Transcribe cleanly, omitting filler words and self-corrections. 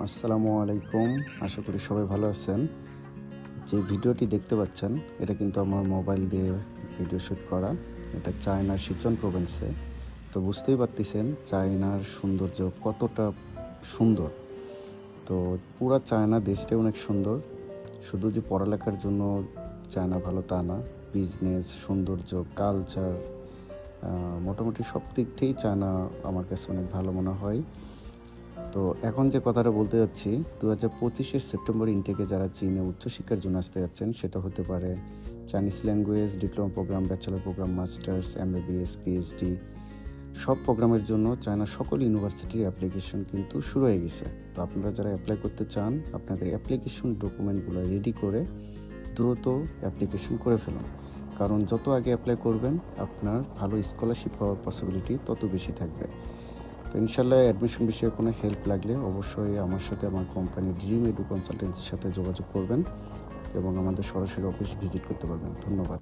আসসালামু আলাইকুম। আশা করি সবাই ভালো আছেন। যে ভিডিওটি দেখতে পাচ্ছেন এটা কিন্তু আমার মোবাইল দিয়ে ভিডিও শ্যুট করা। এটা চায়নার সিচুয়ান প্রভিন্সে। তো বুঝতেই পারতেছেন চায়নার সৌন্দর্য কতটা সুন্দর। তো পুরা চায়না দেশটাই অনেক সুন্দর। শুধু যে পড়ালেখার জন্য চায়না ভালো তা না, বিজনেস, সৌন্দর্য, কালচার, মোটামুটি সব দিক থেকেই চায়না আমার কাছে অনেক ভালো মনে হয়। তো এখন যে কথাটা বলতে যাচ্ছি, 2025-এর সেপ্টেম্বর ইনটেকে যারা চীনে উচ্চশিক্ষার জন্য আসতে যাচ্ছেন, সেটা হতে পারে Chinese language, diploma programme, bachelor programme, masters, MBBS, PhD, সব প্রোগ্রামের জন্য চায়নার সকল ইউনিভার্সিটির অ্যাপ্লিকেশন কিন্তু শুরু হয়ে গেছে। তো আপনারা যারা অ্যাপ্লাই করতে চান, আপনাদের অ্যাপ্লিকেশন ডকুমেন্টগুলো রেডি করে দ্রুত অ্যাপ্লিকেশন করে ফেলুন। কারণ যত আগে অ্যাপ্লাই করবেন, আপনার ভালো স্কলারশিপ পাওয়ার পসিবিলিটি তত বেশি থাকবে। তো ইনশাল্লাহ অ্যাডমিশন বিষয়ে কোনো হেল্প লাগলে অবশ্যই আমার সাথে আমার কোম্পানি ড্রিম এডু কনসালটেন্সির সাথে যোগাযোগ করবেন এবং আমাদের সরাসরি অফিস ভিজিট করতে পারবেন। ধন্যবাদ।